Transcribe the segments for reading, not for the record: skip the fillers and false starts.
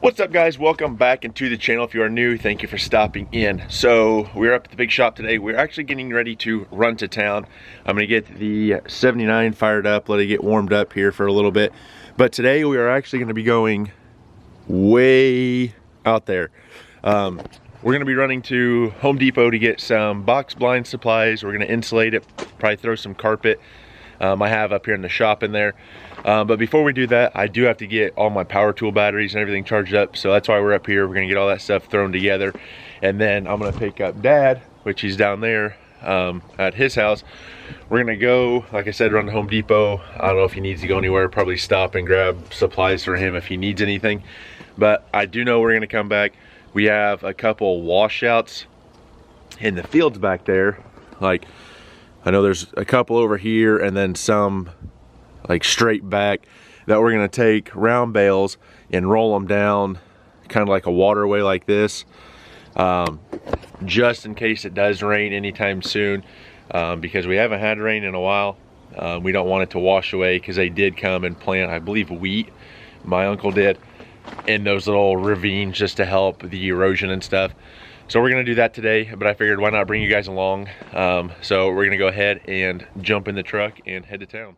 What's up, guys? Welcome back into the channel. If you are new, thank you for stopping in. So we're up at the big shop today. We're actually getting ready to run to town. I'm gonna get the 79 fired up, let it get warmed up here for a little bit. But today we are actually gonna be going way out there. We're gonna be running to Home Depot to get some box blind supplies. We're gonna insulate it, probably throw some carpet I have up here in the shop in there. But before we do that, I do have to get all my power tool batteries and everything charged up. So that's why we're up here. We're gonna get all that stuff thrown together. And then I'm gonna pick up Dad, which he's down there at his house. We're gonna go, like I said, run to Home Depot. I don't know if he needs to go anywhere, probably stop and grab supplies for him if he needs anything. But I do know we're gonna come back. We have a couple washouts in the fields back there. Like, I know there's a couple over here and then some like straight back that we're gonna take round bales and roll them down kind of like a waterway like this, just in case it does rain anytime soon, because we haven't had rain in a while. We don't want it to wash away, because they did come and plant, I believe, wheat, my uncle did, in those little ravines just to help the erosion and stuff. So we're gonna do that today, but I figured why not bring you guys along. So we're gonna go ahead and jump in the truck and head to town.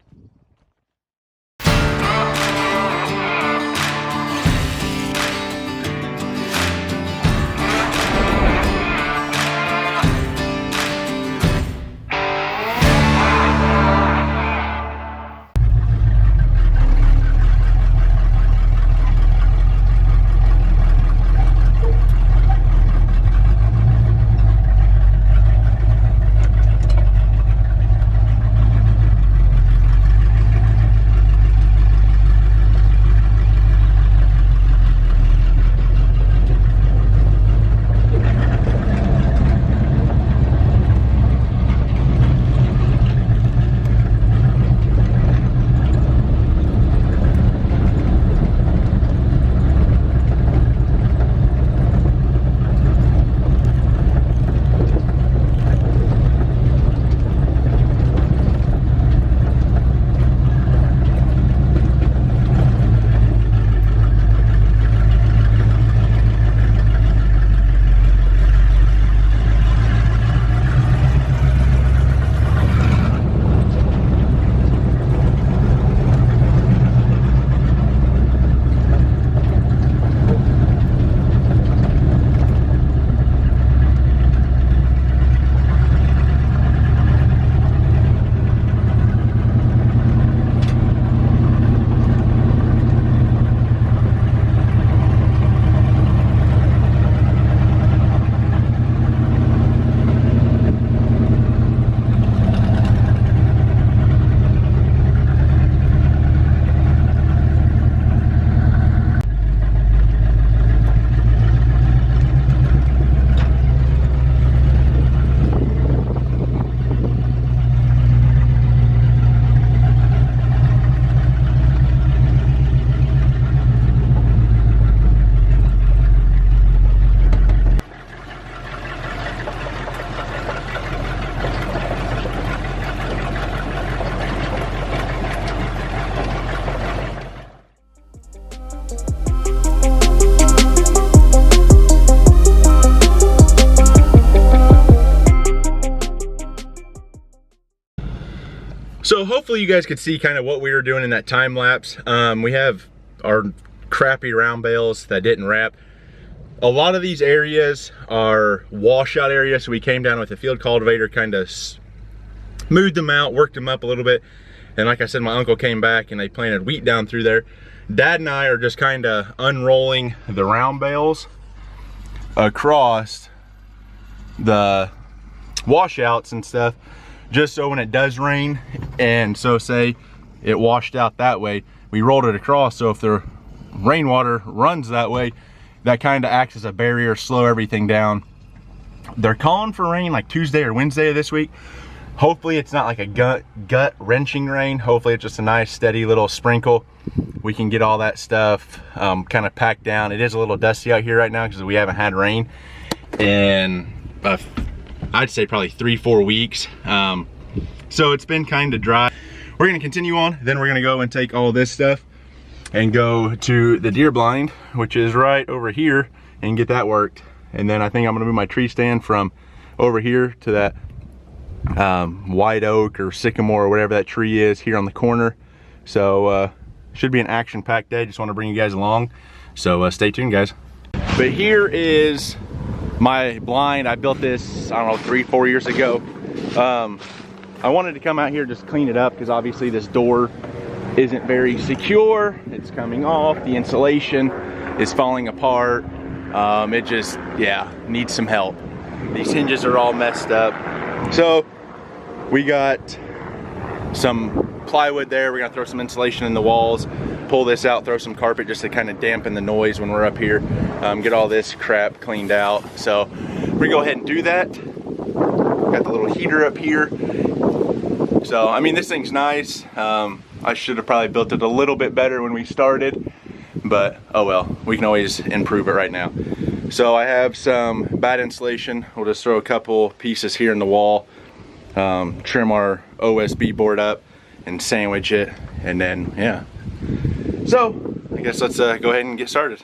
So hopefully you guys could see kind of what we were doing in that time lapse. We have our crappy round bales that didn't wrap. A lot of these areas are washout areas, so we came down with a field cultivator, kind of smoothed them out, worked them up a little bit. And like I said, my uncle came back and they planted wheat down through there. Dad and I are just kind of unrolling the round bales across the washouts and stuff, just so when it does rain, and so say it washed out that way, we rolled it across, so if the rainwater runs that way, that kind of acts as a barrier, slow everything down. They're calling for rain like Tuesday or Wednesday of this week. Hopefully it's not like a gut wrenching rain. Hopefully it's just a nice steady little sprinkle. We can get all that stuff kind of packed down. It is a little dusty out here right now because we haven't had rain in I'd say probably 3-4 weeks. So it's been kind of dry. We're gonna continue on, then we're gonna go and take all this stuff and go to the deer blind, which is right over here, and get that worked. And then I think I'm gonna move my tree stand from over here to that white oak or sycamore or whatever that tree is here on the corner. So should be an action-packed day. Just want to bring you guys along, so stay tuned, guys. But here is my blind. I built this, I don't know, 3-4 years ago. I wanted to come out here, just clean it up, because obviously this door isn't very secure. It's coming off, the insulation is falling apart. It just, yeah, needs some help. These hinges are all messed up. So we got some plywood there. We're gonna throw some insulation in the walls, pull this out, throw some carpet just to kind of dampen the noise when we're up here, get all this crap cleaned out. So we're gonna go ahead and do that. Got the little heater up here. So I mean, this thing's nice. I should have probably built it a little bit better when we started, but oh well, we can always improve it right now. So I have some bad insulation. We'll just throw a couple pieces here in the wall, trim our OSB board up and sandwich it, and then yeah. So I guess let's go ahead and get started.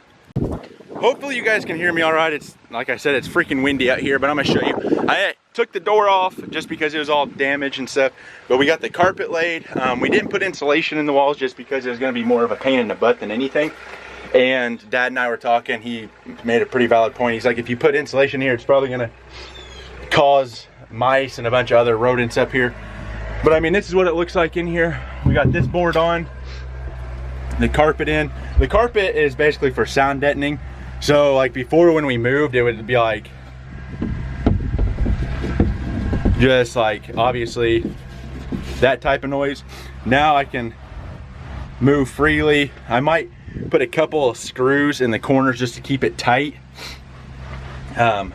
Hopefully you guys can hear me all right. It's, like I said, it's freaking windy out here, but I'm gonna show you. I took the door off just because it was all damaged and stuff, but we got the carpet laid. We didn't put insulation in the walls just because it was gonna be more of a pain in the butt than anything. And Dad and I were talking, he made a pretty valid point. He's like, if you put insulation here, it's probably gonna cause mice and a bunch of other rodents up here. But I mean, this is what it looks like in here. We got this board on, the carpet in. The carpet is basically for sound deadening. So like before, when we moved, it would be like, just like obviously that type of noise. Now I can move freely. I might put a couple of screws in the corners just to keep it tight. Yeah,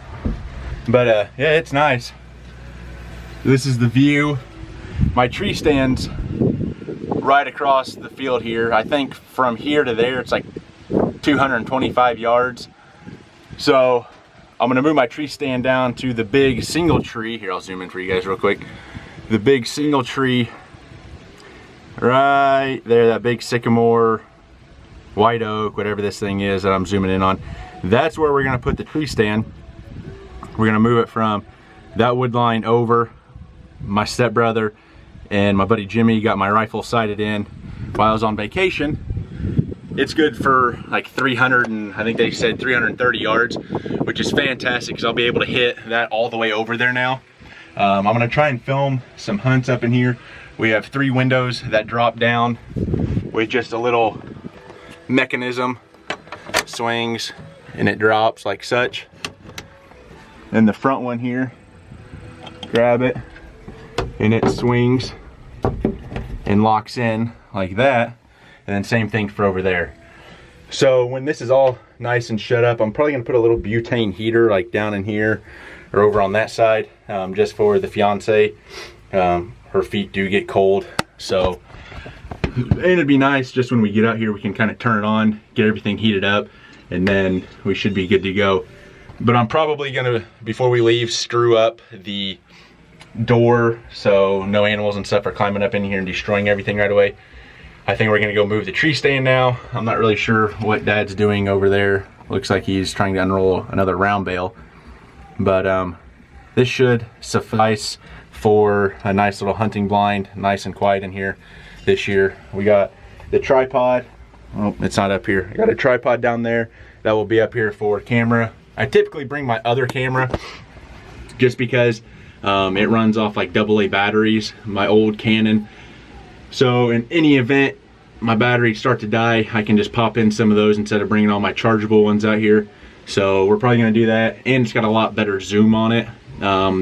it's nice. This is the view. My tree stands right across the field here. I think from here to there it's like 225 yards. So I'm gonna move my tree stand down to the big single tree. Here, I'll zoom in for you guys real quick. The big single tree right there, that big sycamore, white oak, whatever this thing is that I'm zooming in on. That's where we're gonna put the tree stand. We're gonna move it from that wood line over. My stepbrother and my buddy Jimmy got my rifle sighted in while I was on vacation. It's good for like 300 and I think they said 330 yards, which is fantastic because I'll be able to hit that all the way over there now. I'm gonna try and film some hunts up in here. We have 3 windows that drop down with just a little mechanism, swings, and it drops like such. And the front one here, grab it, and it swings and locks in like that. And then same thing for over there. So when this is all nice and shut up, I'm probably gonna put a little butane heater like down in here or over on that side, just for the fiance. Her feet do get cold. So, and it'd be nice just when we get out here, we can kind of turn it on, get everything heated up, and then we should be good to go. But I'm probably gonna, before we leave, screw up the door so no animals and stuff are climbing up in here and destroying everything right away. I think we're gonna go move the tree stand now. I'm not really sure what Dad's doing over there. Looks like he's trying to unroll another round bale. But this should suffice for a nice little hunting blind, nice and quiet in here this year. We got the tripod. Oh, it's not up here. I got a tripod down there that will be up here for camera. I typically bring my other camera just because it runs off like AA batteries, my old Canon. So in any event my batteries start to die, I can just pop in some of those instead of bringing all my chargeable ones out here. So we're probably gonna do that, and it's got a lot better zoom on it.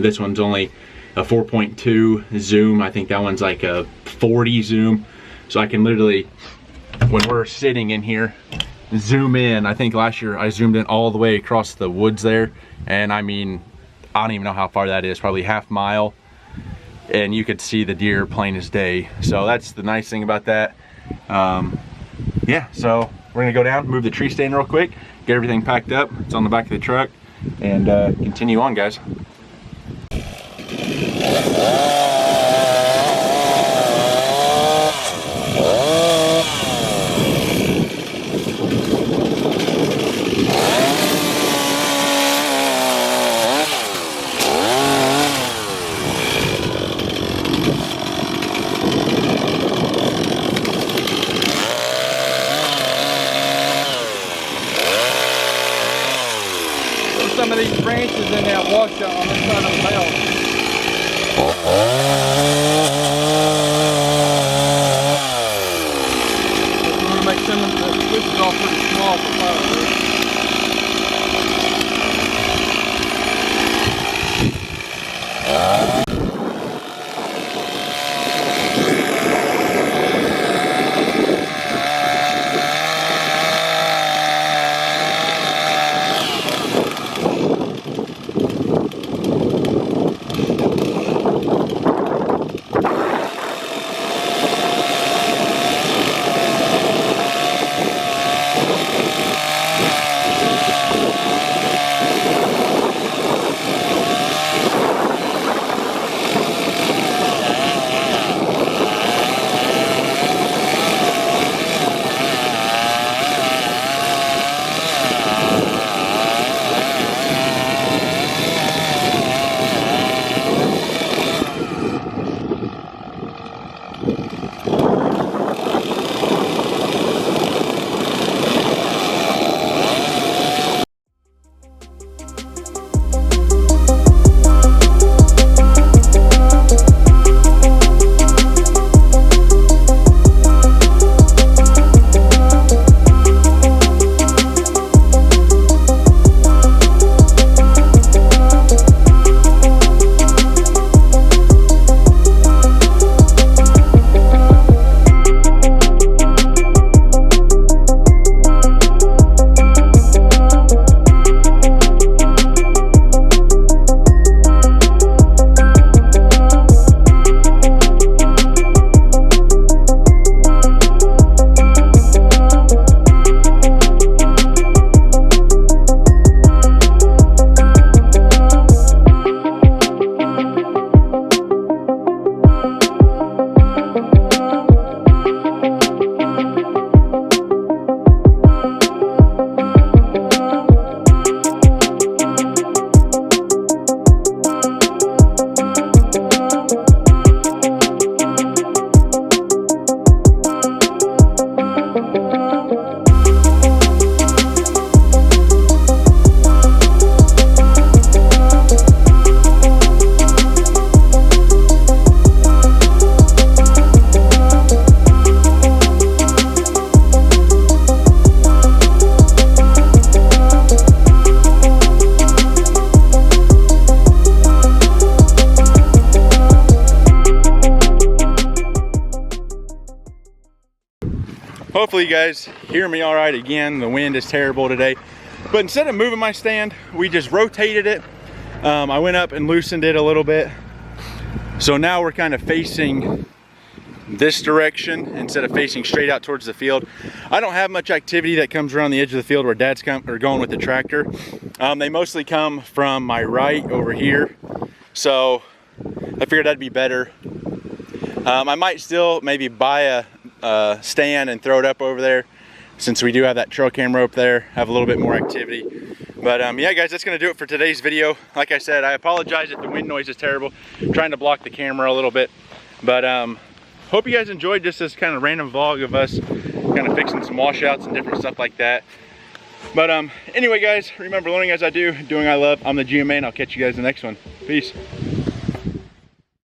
This one's only a 4.2 zoom. I think that one's like a 40 zoom. So I can literally, when we're sitting in here, zoom in. I think last year I zoomed in all the way across the woods there, and I mean, I don't even know how far that is, probably half mile, and you could see the deer plain as day. So that's the nice thing about that. Yeah, so we're gonna go down, move the tree stand real quick, get everything packed up. It's on the back of the truck, and continue on, guys. some of these branches in that washout on this side of the belt. We're going to make some of the switches all pretty small for fire. Hopefully you guys hear me all right again. The wind is terrible today. But instead of moving my stand, we just rotated it. I went up and loosened it a little bit. So now we're kind of facing this direction instead of facing straight out towards the field. I don't have much activity that comes around the edge of the field where Dad's going with the tractor. They mostly come from my right over here. So I figured that'd be better. I might still maybe buy a stand and throw it up over there since we do have that trail cam rope there, have a little bit more activity. But yeah guys, that's gonna do it for today's video. Like I said, I apologize if the wind noise is terrible. I'm trying to block the camera a little bit. But hope you guys enjoyed just this kind of random vlog of us kind of fixing some washouts and different stuff like that. But anyway guys, remember, learning as I do, doing I love. I'm the GM man. I'll catch you guys in the next one. Peace.